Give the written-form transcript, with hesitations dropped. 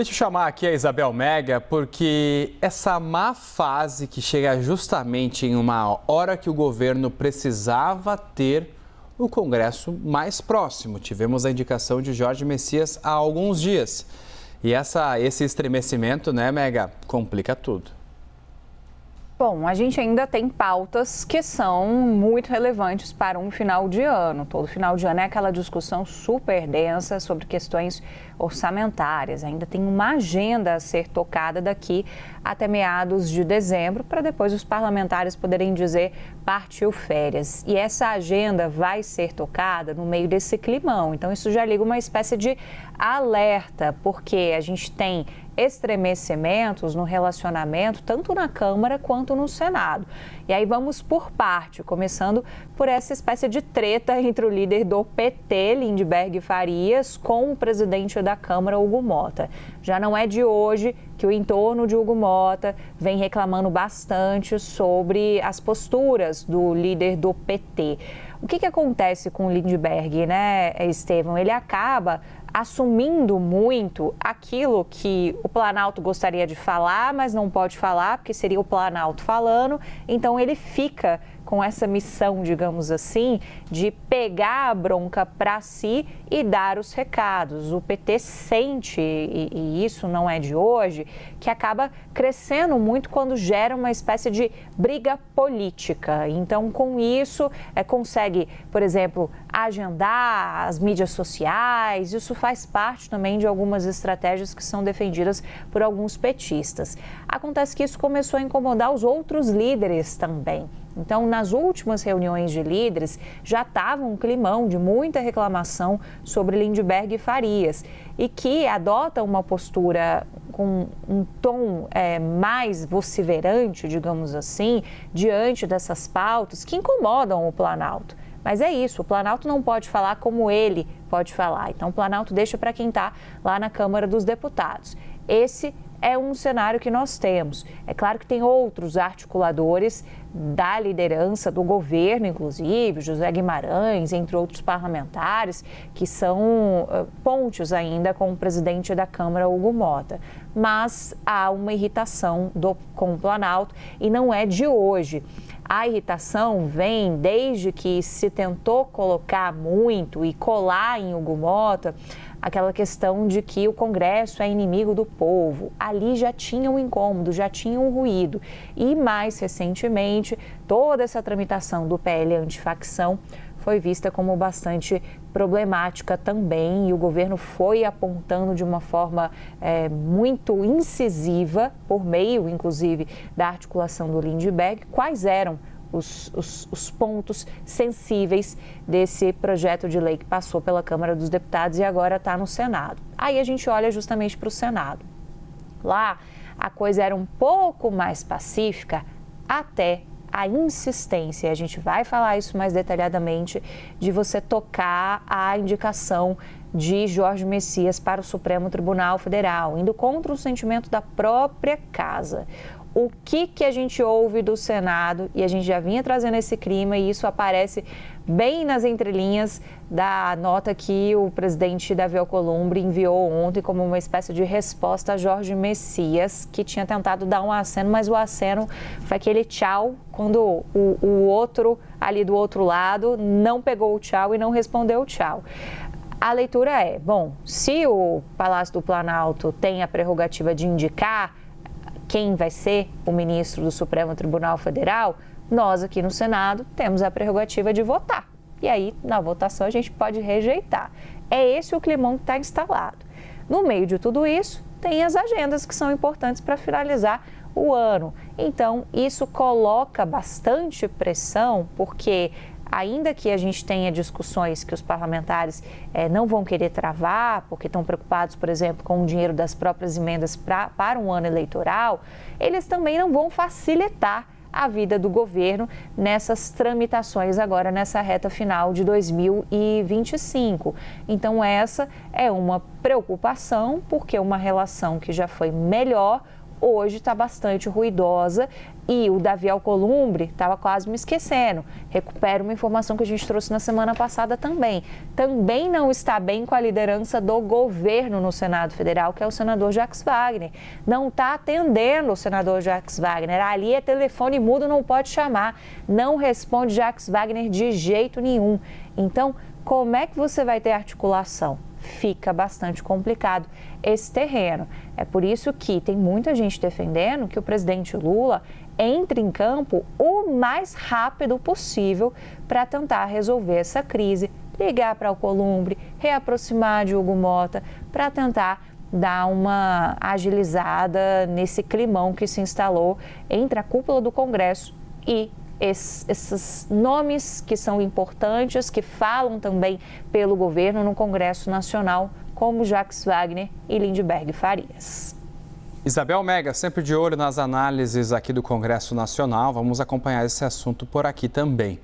Deixa eu chamar aqui a Isabel Mega, porque essa má fase que chega justamente em uma hora que o governo precisava ter o Congresso mais próximo. Tivemos a indicação de Jorge Messias há alguns dias. E esse estremecimento, né, Mega, complica tudo. Bom, a gente ainda tem pautas que são muito relevantes para um final de ano. Todo final de ano é aquela discussão super densa sobre questões orçamentárias. Ainda tem uma agenda a ser tocada daqui até meados de dezembro, para depois os parlamentares poderem dizer partiu férias. E essa agenda vai ser tocada no meio desse climão. Então isso já liga uma espécie de alerta, porque a gente tem estremecimentos no relacionamento, tanto na Câmara quanto no Senado. E aí vamos por parte, começando por essa espécie de treta entre o líder do PT, Lindbergh Farias, com o presidente da Câmara, Hugo Mota. Já não é de hoje que o entorno de Hugo Mota vem reclamando bastante sobre as posturas do líder do PT. O que acontece com o Lindbergh, né, Estevão? Ele acaba assumindo muito aquilo que o Planalto gostaria de falar, mas não pode falar, porque seria o Planalto falando. Então ele fica com essa missão, digamos assim, de pegar a bronca para si e dar os recados. O PT sente, e isso não é de hoje, que acaba crescendo muito quando gera uma espécie de briga política. Então, com isso, consegue, por exemplo, agendar as mídias sociais. Isso faz parte também de algumas estratégias que são defendidas por alguns petistas. Acontece que isso começou a incomodar os outros líderes também. Então, nas últimas reuniões de líderes, já estava um climão de muita reclamação sobre Lindbergh Farias e que adota uma postura com um tom mais vociferante, digamos assim, diante dessas pautas que incomodam o Planalto. Mas é isso, o Planalto não pode falar como ele pode falar. Então, o Planalto deixa para quem está lá na Câmara dos Deputados. Esse é um cenário que nós temos. É claro que tem outros articuladores da liderança do governo, inclusive, José Guimarães, entre outros parlamentares, que são pontes ainda com o presidente da Câmara, Hugo Mota. Mas há uma irritação com o Planalto e não é de hoje. A irritação vem desde que se tentou colocar muito e colar em Hugo Mota aquela questão de que o Congresso é inimigo do povo. Ali já tinha um incômodo, já tinha um ruído. E mais recentemente, toda essa tramitação do PL antifacção foi vista como bastante problemática também, e o governo foi apontando de uma forma muito incisiva, por meio, inclusive, da articulação do Lindbergh, quais eram os pontos sensíveis desse projeto de lei que passou pela Câmara dos Deputados e agora está no Senado. Aí a gente olha justamente para o Senado. Lá a coisa era um pouco mais pacífica até a insistência, a gente vai falar isso mais detalhadamente, de você tocar a indicação de Jorge Messias para o Supremo Tribunal Federal, indo contra o sentimento da própria casa. O que a gente ouve do Senado, e a gente já vinha trazendo esse clima, e isso aparece bem nas entrelinhas da nota que o presidente Davi Alcolumbre enviou ontem como uma espécie de resposta a Jorge Messias, que tinha tentado dar um aceno, mas o aceno foi aquele tchau, quando o outro ali do outro lado não pegou o tchau e não respondeu o tchau. A leitura é, bom, se o Palácio do Planalto tem a prerrogativa de indicar quem vai ser o ministro do Supremo Tribunal Federal, nós aqui no Senado temos a prerrogativa de votar. E aí, na votação, a gente pode rejeitar. É esse o climão que está instalado. No meio de tudo isso, tem as agendas que são importantes para finalizar o ano. Então, isso coloca bastante pressão, porque ainda que a gente tenha discussões que os parlamentares não vão querer travar, porque estão preocupados, por exemplo, com o dinheiro das próprias emendas para um ano eleitoral, eles também não vão facilitar a vida do governo nessas tramitações agora nessa reta final de 2025. Então, essa é uma preocupação, porque uma relação que já foi melhor hoje está bastante ruidosa e o Davi Alcolumbre estava quase me esquecendo. Recupera uma informação que a gente trouxe na semana passada também. Também não está bem com a liderança do governo no Senado Federal, que é o senador Jacques Wagner. Não está atendendo o senador Jacques Wagner. Ali é telefone mudo, não pode chamar. Não responde Jacques Wagner de jeito nenhum. Então, como é que você vai ter articulação? Fica bastante complicado esse terreno. É por isso que tem muita gente defendendo que o presidente Lula entre em campo o mais rápido possível para tentar resolver essa crise, ligar para Alcolumbre, reaproximar de Hugo Mota, para tentar dar uma agilizada nesse climão que se instalou entre a cúpula do Congresso e esses nomes que são importantes, que falam também pelo governo no Congresso Nacional, como Jacques Wagner e Lindbergh Farias. Isabel Mega, sempre de olho nas análises aqui do Congresso Nacional. Vamos acompanhar esse assunto por aqui também.